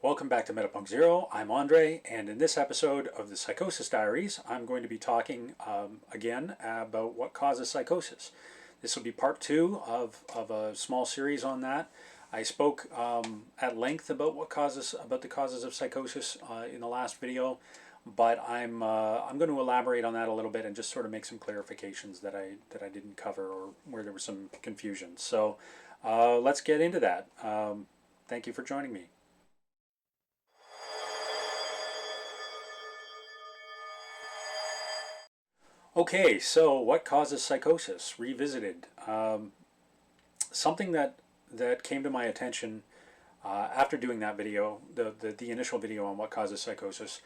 Welcome back to Metapunk Zero. I'm Andre, and in this episode of the Psychosis Diaries, I'm going to be talking again about what causes psychosis. This will be part two of a small series on that. I spoke at length about the causes of psychosis in the last video, but I'm going to elaborate on that a little bit and just sort of make some clarifications that I didn't cover or where there was some confusion. So let's get into that. Thank you for joining me. Okay, so what causes psychosis? Revisited. Something that came to my attention after doing that video, the initial video on what causes psychosis,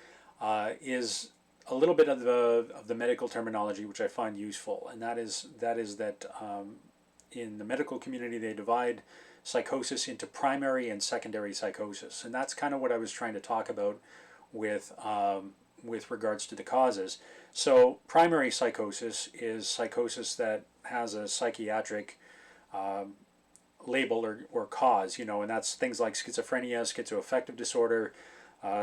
is a little bit of the medical terminology which I find useful, and that is that in the medical community they divide psychosis into primary and secondary psychosis, and that's kind of what I was trying to talk about with regards to the causes. So primary psychosis is psychosis that has a psychiatric label or cause, and that's things like schizophrenia, schizoaffective disorder,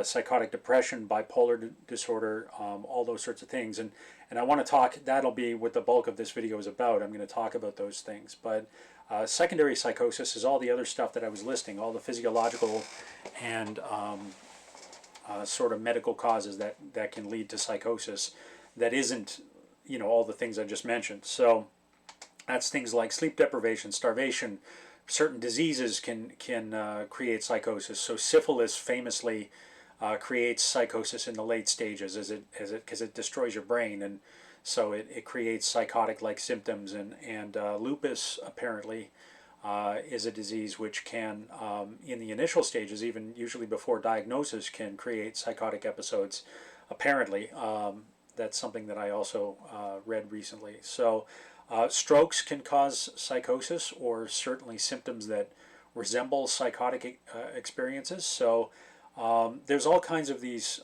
psychotic depression, bipolar disorder, all those sorts of things. And I want to talk, that'll be what the bulk of this video is about. I'm going to talk about those things. But secondary psychosis is all the other stuff that I was listing, all the physiological and sort of medical causes that can lead to psychosis that isn't, all the things I just mentioned. So that's things like sleep deprivation, starvation. Certain diseases can create psychosis. So syphilis famously creates psychosis in the late stages because it destroys your brain, and so it creates psychotic-like symptoms. And lupus apparently is a disease which can, in the initial stages, even usually before diagnosis, can create psychotic episodes. Apparently, that's something that I also read recently. So strokes can cause psychosis, or certainly symptoms that resemble psychotic experiences. So there's all kinds of these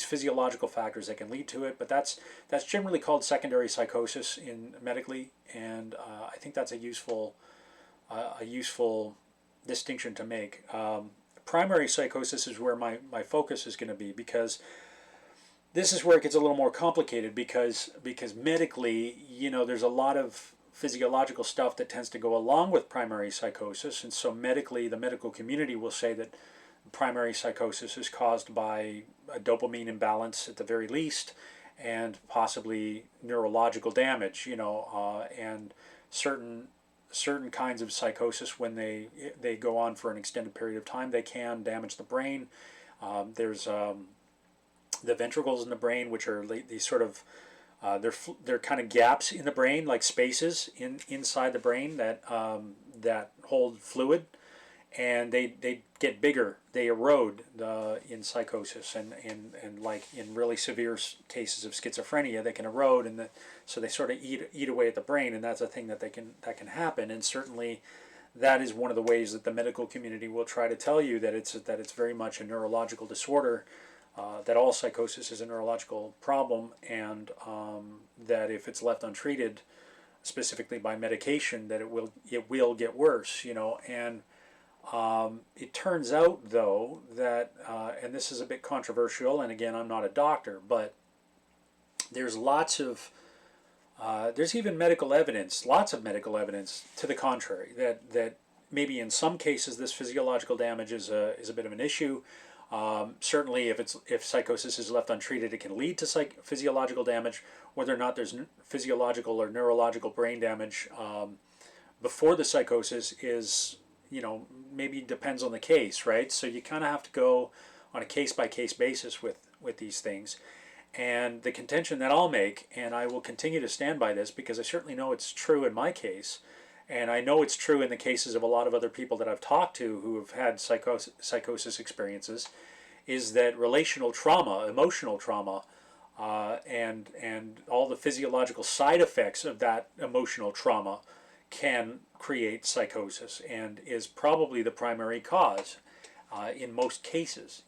physiological factors that can lead to it, but that's generally called secondary psychosis in medically, and I think that's a useful distinction to make. Primary psychosis is where my focus is going to be, because this is where it gets a little more complicated, because medically, there's a lot of physiological stuff that tends to go along with primary psychosis, and so medically, the medical community will say that primary psychosis is caused by a dopamine imbalance at the very least, and possibly neurological damage, and certain kinds of psychosis, when they go on for an extended period of time, they can damage the brain. There's the ventricles in the brain, which are these sort of they're kind of gaps in the brain, like spaces inside the brain that hold fluid, and they get bigger, they erode in psychosis, and like in really severe cases of schizophrenia, they can erode, and so they sort of eat away at the brain, and that's a thing that can happen. And certainly that is one of the ways that the medical community will try to tell you that it's very much a neurological disorder, that all psychosis is a neurological problem, and that if it's left untreated, specifically by medication, that it will get worse, and it turns out, though, that, and this is a bit controversial, and again, I'm not a doctor, but there's there's even medical evidence, lots of medical evidence to the contrary, that maybe in some cases this physiological damage is a bit of an issue. Certainly, if psychosis is left untreated, it can lead to physiological damage. Whether or not there's physiological or neurological brain damage before the psychosis is, maybe depends on the case, right? So you kind of have to go on a case-by-case basis with these things. And the contention that I'll make, and I will continue to stand by this because I certainly know it's true in my case, and I know it's true in the cases of a lot of other people that I've talked to who have had psychosis experiences, is that relational trauma, emotional trauma, and all the physiological side effects of that emotional trauma can create psychosis, and is probably the primary cause in most cases,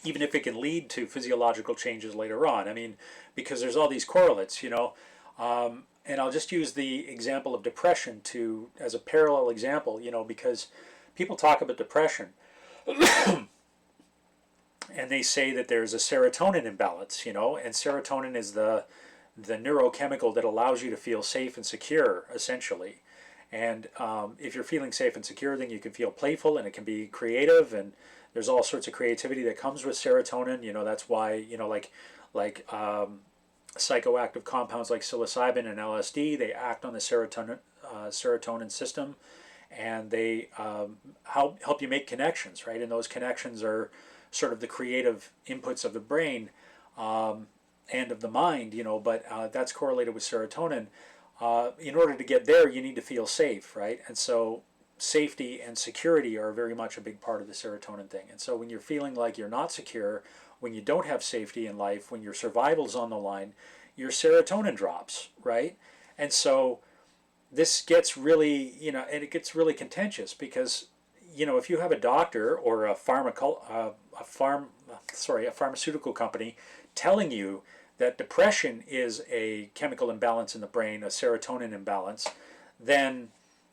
even if it can lead to physiological changes later on. I mean, because there's all these correlates, And I'll just use the example of depression to as a parallel example, because people talk about depression and they say that there's a serotonin imbalance, and serotonin is the neurochemical that allows you to feel safe and secure, essentially. And if you're feeling safe and secure, then you can feel playful and it can be creative, and there's all sorts of creativity that comes with serotonin. That's why like psychoactive compounds like psilocybin and LSD, they act on the serotonin system, and they help you make connections, right? And those connections are sort of the creative inputs of the brain and of the mind, but that's correlated with serotonin. In order to get there, you need to feel safe, right? And so safety and security are very much a big part of the serotonin thing. And so when you're feeling like you're not secure, when you don't have safety in life, when your survival's on the line, your serotonin drops, right? And so this gets really, and it gets really contentious because, if you have a doctor or a pharmaceutical company telling you that depression is a chemical imbalance in the brain, a serotonin imbalance, then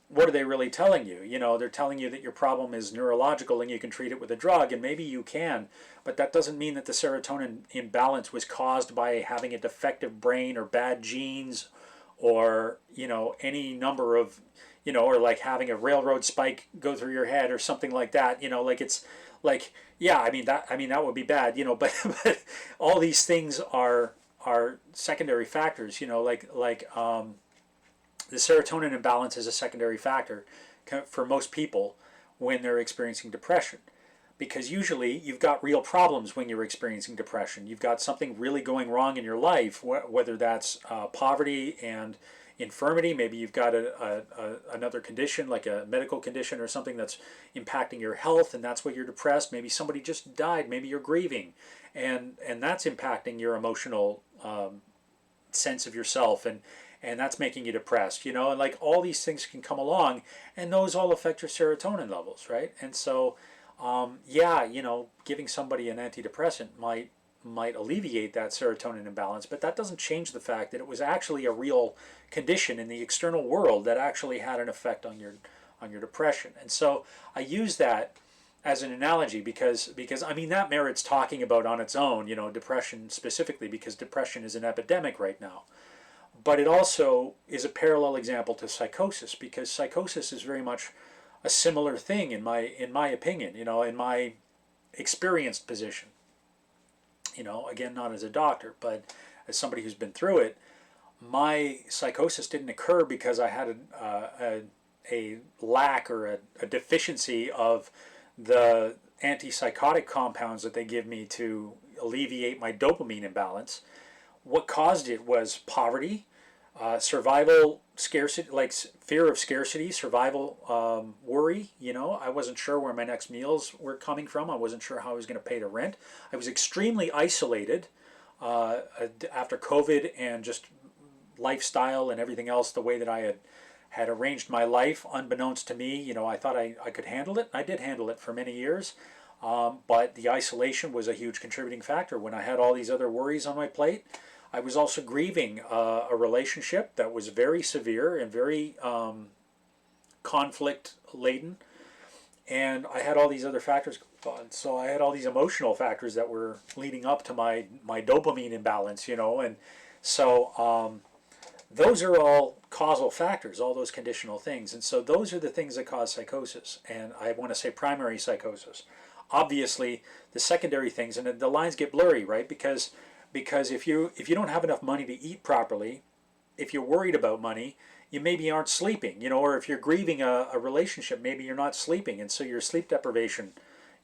what are they really telling you? They're telling you that your problem is neurological and you can treat it with a drug, and maybe you can, but that doesn't mean that the serotonin imbalance was caused by having a defective brain or bad genes or, any number of, or like having a railroad spike go through your head or something like that. It's like, yeah, that would be bad, but all these things are secondary factors, the serotonin imbalance is a secondary factor for most people when they're experiencing depression, because usually you've got real problems when you're experiencing depression. You've got something really going wrong in your life, whether that's poverty and infirmity. Maybe you've got another condition like a medical condition or something that's impacting your health, and that's why you're depressed. Maybe somebody just died. Maybe you're grieving, and that's impacting your emotional sense of yourself, and that's making you depressed, and like all these things can come along, and those all affect your serotonin levels, right? And so giving somebody an antidepressant might alleviate that serotonin imbalance, but that doesn't change the fact that it was actually a real condition in the external world that actually had an effect on your depression. And so I use that as an analogy because that merits talking about on its own, depression specifically, because depression is an epidemic right now. But it also is a parallel example to psychosis, because psychosis is very much a similar thing in my opinion, in my experienced position. Again, not as a doctor, but as somebody who's been through it. My psychosis didn't occur because I had a lack or a deficiency of the antipsychotic compounds that they give me to alleviate my dopamine imbalance. What caused it was poverty, survival, scarcity, like fear of scarcity, survival worry. I wasn't sure where my next meals were coming from. I wasn't sure how I was going to pay the rent. I was extremely isolated after COVID and just lifestyle and everything else, the way that I had arranged my life, unbeknownst to me. I thought I could handle it. I did handle it for many years. But the isolation was a huge contributing factor. When I had all these other worries on my plate, I was also grieving a relationship that was very severe and very conflict laden. And I had all these other factors going on. So I had all these emotional factors that were leading up to my dopamine imbalance, And so those are all causal factors, all those conditional things. And so those are the things that cause psychosis. And I want to say primary psychosis. Obviously, the secondary things, and the lines get blurry, right? Because if you don't have enough money to eat properly, if you're worried about money, you maybe aren't sleeping, or if you're grieving a relationship, maybe you're not sleeping, and so your sleep deprivation,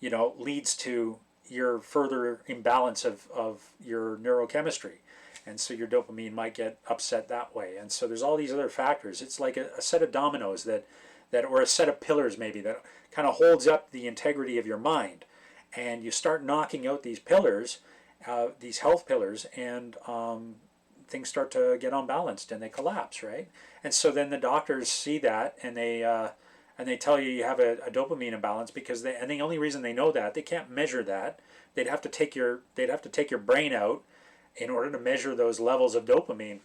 leads to your further imbalance of your neurochemistry, and so your dopamine might get upset that way. And so there's all these other factors. It's like a set of dominoes that or a set of pillars maybe that kind of holds up the integrity of your mind, and you start knocking out these pillars, these health pillars, and things start to get unbalanced and they collapse, right? And so then the doctors see that, and they tell you have a dopamine imbalance, because and the only reason they know that, they can't measure that. They'd have to take your brain out in order to measure those levels of dopamine.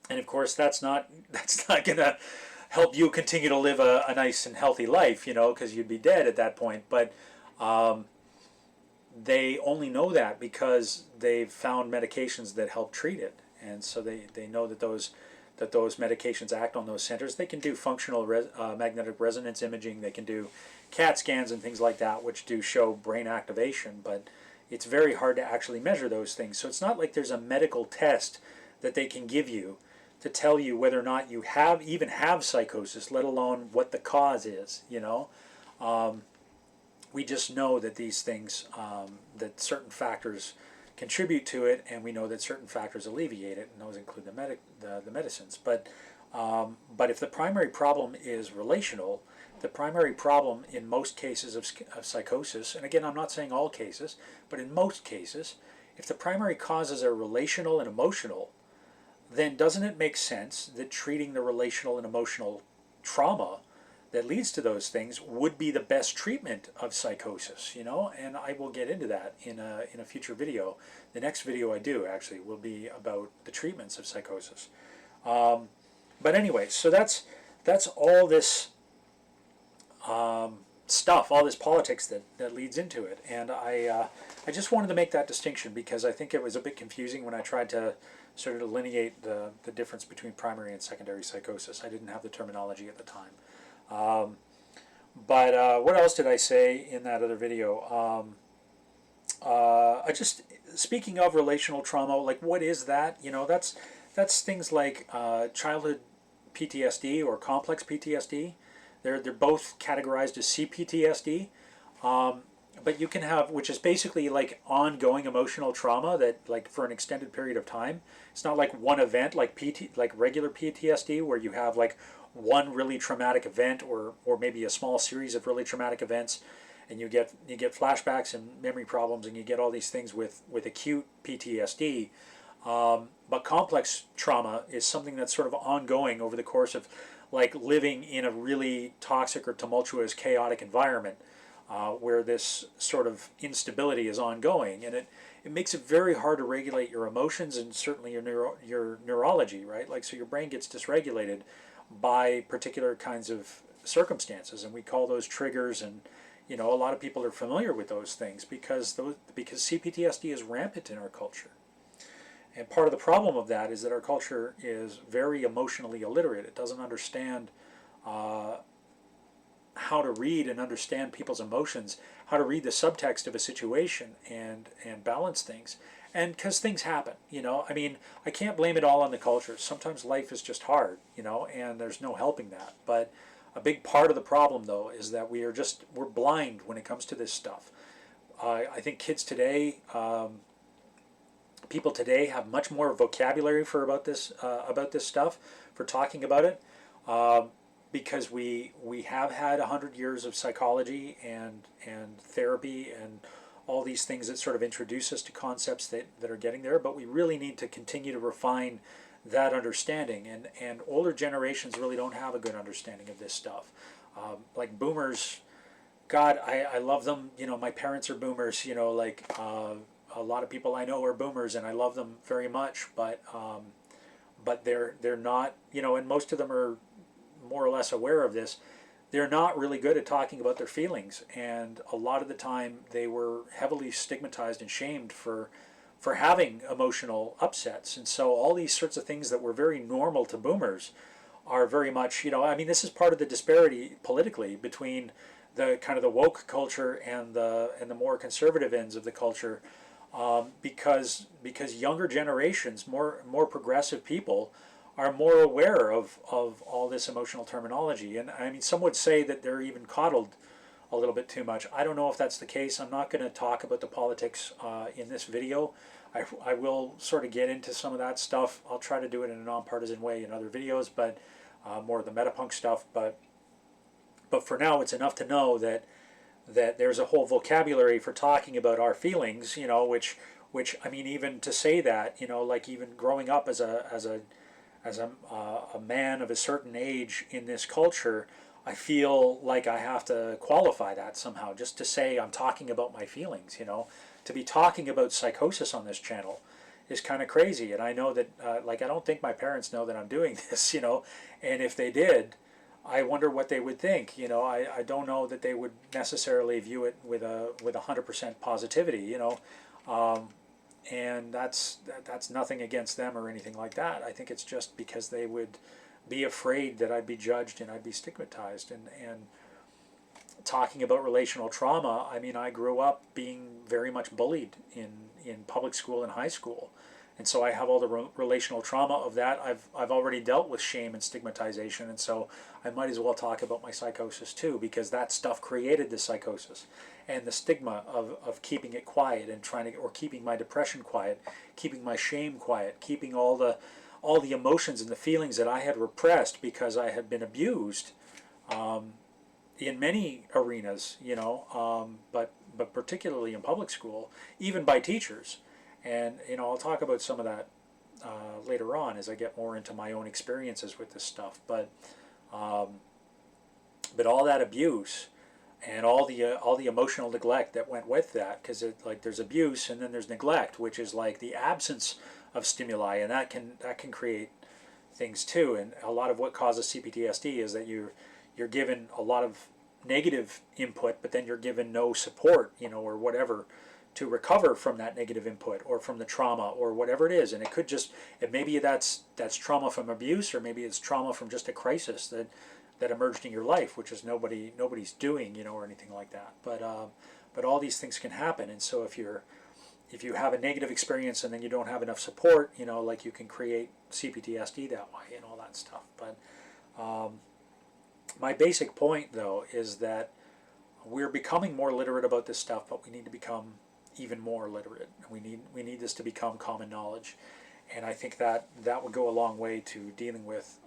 And of course, that's not going to help you continue to live a nice and healthy life, you know, because you'd be dead at that point. But um, they only know that because they've found medications that help treat it, and so they know that those medications act on those centers. They can do functional magnetic resonance imaging. They can do CAT scans and things like that, which do show brain activation. But it's very hard to actually measure those things. So it's not like there's a medical test that they can give you to tell you whether or not you even have psychosis, let alone what the cause is. You know, um, we just know that these things, that certain factors contribute to it, and we know that certain factors alleviate it, and those include the medicines. But if the primary problem is relational, the primary problem in most cases of psychosis, and again, I'm not saying all cases, but in most cases, if the primary causes are relational and emotional, then doesn't it make sense that treating the relational and emotional trauma that leads to those things would be the best treatment of psychosis, you know? And I will get into that in a future video. The next video I do actually will be about the treatments of psychosis. Um, but anyway, so that's all this stuff, all this politics that leads into it. And I just wanted to make that distinction because I think it was a bit confusing when I tried to sort of delineate the difference between primary and secondary psychosis. I didn't have the terminology at the time. Um, but what else did I say in that other video? I just, speaking of relational trauma, like what is that? You know, that's things like childhood PTSD or complex PTSD. They're both categorized as CPTSD. Um, but you can have, which is basically like ongoing emotional trauma that like for an extended period of time. It's not like one event like regular PTSD where you have like one really traumatic event or maybe a small series of really traumatic events, and you get flashbacks and memory problems, and you get all these things with acute PTSD. But complex trauma is something that's sort of ongoing over the course of like living in a really toxic or tumultuous, chaotic environment where this sort of instability is ongoing, and it makes it very hard to regulate your emotions and certainly your neurology, right? Like, so your brain gets dysregulated by particular kinds of circumstances, and we call those triggers. And you know, a lot of people are familiar with those things because CPTSD is rampant in our culture. And part of the problem of that is that our culture is very emotionally illiterate. It doesn't understand uh, how to read and understand people's emotions, how to read the subtext of a situation and balance things. And because things happen, you know, I mean, I can't blame it all on the culture. Sometimes life is just hard, you know, and there's no helping that. But a big part of the problem, though, is that we're blind when it comes to this stuff. I think kids today, people today have much more vocabulary for about this stuff, for talking about it, because we have had 100 years of psychology and therapy and all these things that sort of introduce us to concepts that are getting there. But we really need to continue to refine that understanding, and older generations really don't have a good understanding of this stuff. Like boomers, God, I love them. You know, my parents are boomers. You know, like a lot of people I know are boomers, and I love them very much. But they're not. You know, and most of them are more or less aware of this. They're not really good at talking about their feelings, and a lot of the time they were heavily stigmatized and shamed for having emotional upsets. And so all these sorts of things that were very normal to boomers are very much, you know, I mean, this is part of the disparity politically between the kind of the woke culture and the more conservative ends of the culture, because younger generations, more progressive people, are more aware of all this emotional terminology. And I mean, some would say that they're even coddled a little bit too much. I don't know if that's the case. I'm not going to talk about the politics in this video. I will sort of get into some of that stuff. I'll try to do it in a nonpartisan way in other videos, but more of the metapunk stuff. But for now, it's enough to know that there's a whole vocabulary for talking about our feelings. You know, which I mean, even to say that, you know, like even growing up as a man of a certain age in this culture, I feel like I have to qualify that somehow, just to say I'm talking about my feelings. You know, to be talking about psychosis on this channel is kind of crazy. And I know that, like, I don't think my parents know that I'm doing this, you know, and if they did, I wonder what they would think. You know, I don't know that they would necessarily view it with a 100% positivity, you know, and that's nothing against them or anything like that. I think it's just because they would be afraid that I'd be judged and I'd be stigmatized. And talking about relational trauma, I mean, I grew up being very much bullied in public school and high school. And so I have all the relational trauma of that. I've already dealt with shame and stigmatization, and so I might as well talk about my psychosis too, because that stuff created the psychosis and the stigma of keeping it quiet and trying to, or keeping my depression quiet, keeping my shame quiet, keeping all the emotions and the feelings that I had repressed because I had been abused in many arenas, you know, but particularly in public school, even by teachers. And, you know, I'll talk about some of that later on as I get more into my own experiences with this stuff. But all that abuse and all the emotional neglect that went with that, because like there's abuse and then there's neglect, which is like the absence of stimuli, and that can create things too. And a lot of what causes CPTSD is that you're given a lot of negative input, but then you're given no support, you know, or whatever, to recover from that negative input or from the trauma or whatever it is. And it could just, maybe that's trauma from abuse, or maybe it's trauma from just a crisis that emerged in your life, which is nobody's doing, you know, or anything like that. But all these things can happen. And so if you have a negative experience and then you don't have enough support, you know, like you can create CPTSD that way and all that stuff. But my basic point, though, is that we're becoming more literate about this stuff, but we need to become even more literate. We need this to become common knowledge, and I think that would go a long way to dealing with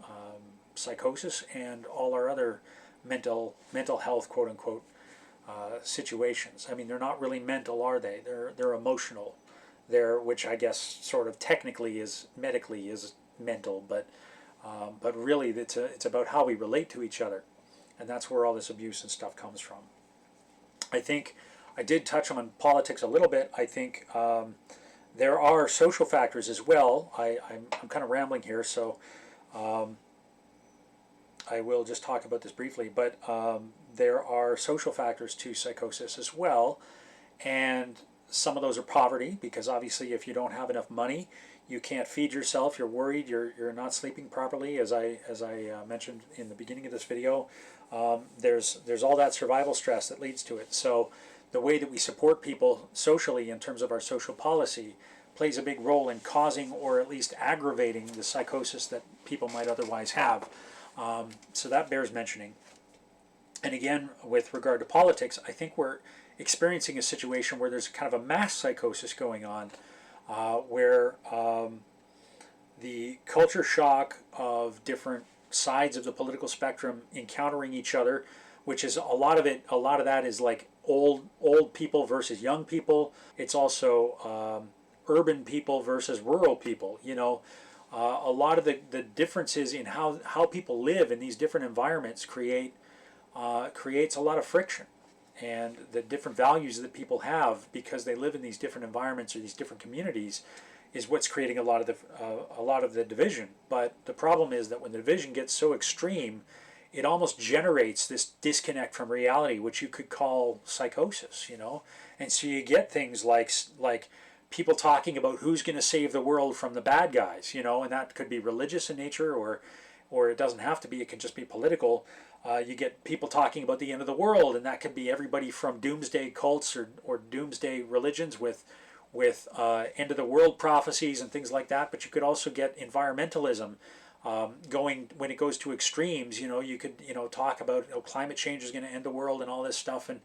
psychosis and all our other mental health, quote unquote, situations. I mean, they're not really mental, are they? They're emotional. Which I guess sort of technically is medically is mental, but really it's about how we relate to each other, and that's where all this abuse and stuff comes from. I think I did touch on politics a little bit. I think there are social factors as well. I'm kind of rambling here, so I will just talk about this briefly. But there are social factors to psychosis as well, and some of those are poverty, because obviously if you don't have enough money, you can't feed yourself. You're worried. You're not sleeping properly, as I mentioned in the beginning of this video. There's all that survival stress that leads to it. So the way that we support people socially in terms of our social policy plays a big role in causing or at least aggravating the psychosis that people might otherwise have. So that bears mentioning. And again, with regard to politics, I think we're experiencing a situation where there's kind of a mass psychosis going on, where the culture shock of different sides of the political spectrum encountering each other, which is a lot of that is like old people versus young people. It's also urban people versus rural people. You know, a lot of the differences in how people live in these different environments creates a lot of friction, and the different values that people have because they live in these different environments or these different communities is what's creating a lot of the division. But the problem is that when the division gets so extreme, it almost generates this disconnect from reality, which you could call psychosis, you know. And so you get things like people talking about who's going to save the world from the bad guys, you know, and that could be religious in nature, or it doesn't have to be. It can just be political. You get people talking about the end of the world, and that could be everybody from doomsday cults or doomsday religions with end of the world prophecies and things like that. But you could also get environmentalism going when it goes to extremes. You know, you could talk about climate change is going to end the world and all this stuff, and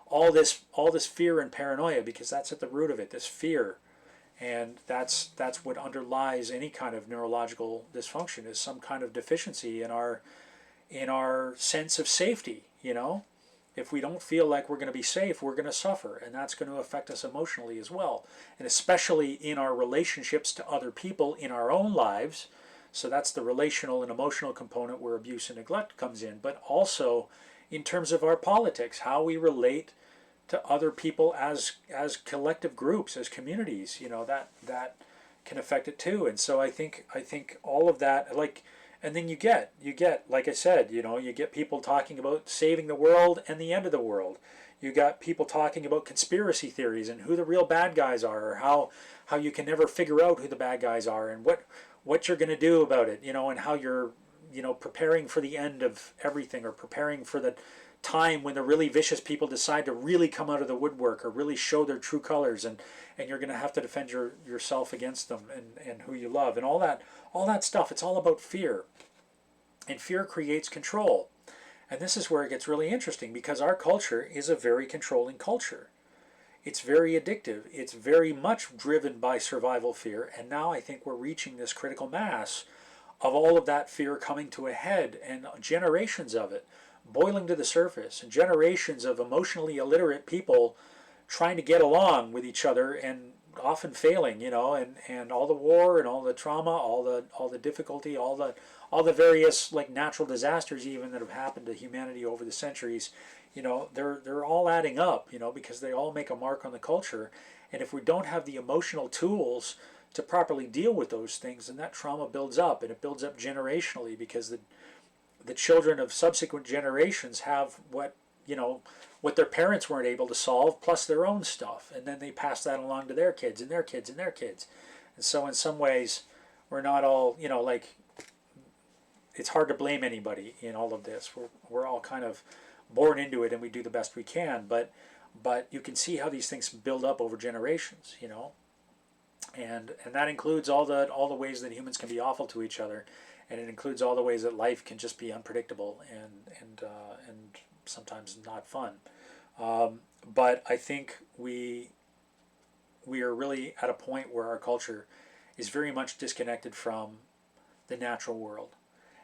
all this fear and paranoia, because that's at the root of it, this fear. And that's what underlies any kind of neurological dysfunction, is some kind of deficiency in our sense of safety. You know, if we don't feel like we're going to be safe, we're going to suffer, and that's going to affect us emotionally as well, and especially in our relationships to other people in our own lives. So that's the relational and emotional component where abuse and neglect comes in, but also in terms of our politics, how we relate to other people as collective groups, as communities. You know, that can affect it too. And so I think all of that, like, and then you get like I said, you get people talking about saving the world and the end of the world. You got people talking about conspiracy theories and who the real bad guys are, or how you can never figure out who the bad guys are, and what you're going to do about it, and how you're preparing for the end of everything, or preparing for the time when the really vicious people decide to really come out of the woodwork or really show their true colors, and you're going to have to defend yourself against them, and who you love, and all that stuff. It's all about fear, and fear creates control. And this is where it gets really interesting, because our culture is a very controlling culture. It's very addictive. It's very much driven by survival fear. And now I think we're reaching this critical mass of all of that fear coming to a head, and generations of it boiling to the surface, and generations of emotionally illiterate people trying to get along with each other and often failing, and all the war and all the trauma, all the difficulty, all the various, like, natural disasters even that have happened to humanity over the centuries, they're all adding up, because they all make a mark on the culture. And if we don't have the emotional tools to properly deal with those things, then that trauma builds up, and it builds up generationally, because the children of subsequent generations have what their parents weren't able to solve, plus their own stuff, and then they pass that along to their kids and their kids and their kids. And so in some ways, we're not all, like, it's hard to blame anybody in all of this. We're all kind of born into it, and we do the best we can, but you can see how these things build up over generations, and that includes all the ways that humans can be awful to each other, and it includes all the ways that life can just be unpredictable and sometimes not fun. But I think we are really at a point where our culture is very much disconnected from the natural world.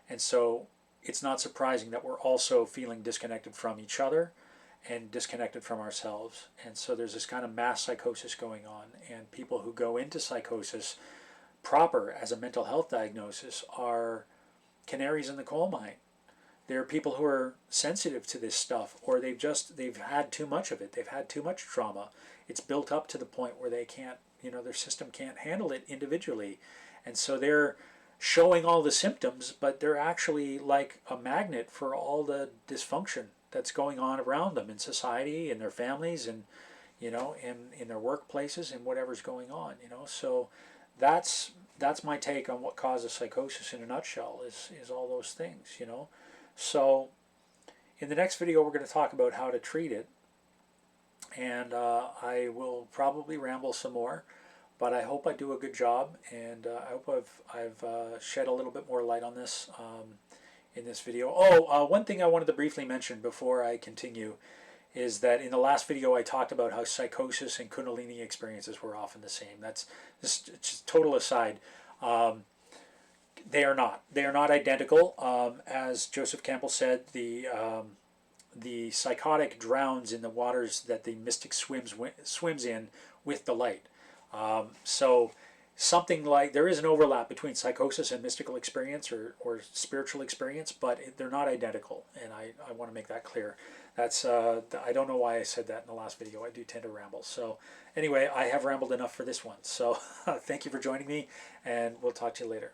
And so it's not surprising that we're also feeling disconnected from each other and disconnected from ourselves. And so there's this kind of mass psychosis going on. And people who go into psychosis proper as a mental health diagnosis are canaries in the coal mine. There are people who are sensitive to this stuff, or they've had too much of it. They've had too much trauma. It's built up to the point where they can't, their system can't handle it individually. And so they're showing all the symptoms, but they're actually like a magnet for all the dysfunction that's going on around them in society, in their families, and in their workplaces, and whatever's going on. So that's my take on what causes psychosis in a nutshell, is all those things. So in the next video, we're going to talk about how to treat it, and I will probably ramble some more, but I hope I do a good job, and I hope I've shed a little bit more light on this in this video. One thing I wanted to briefly mention before I continue is that in the last video I talked about how psychosis and Kundalini experiences were often the same. That's just total aside. They are not. They are not identical. As Joseph Campbell said, the psychotic drowns in the waters that the mystic swims in with the light. So something like, there is an overlap between psychosis and mystical experience, or spiritual experience, but they're not identical, and I want to make that clear. That's I don't know why I said that in the last video. I do tend to ramble. So anyway, I have rambled enough for this one. So thank you for joining me, and we'll talk to you later.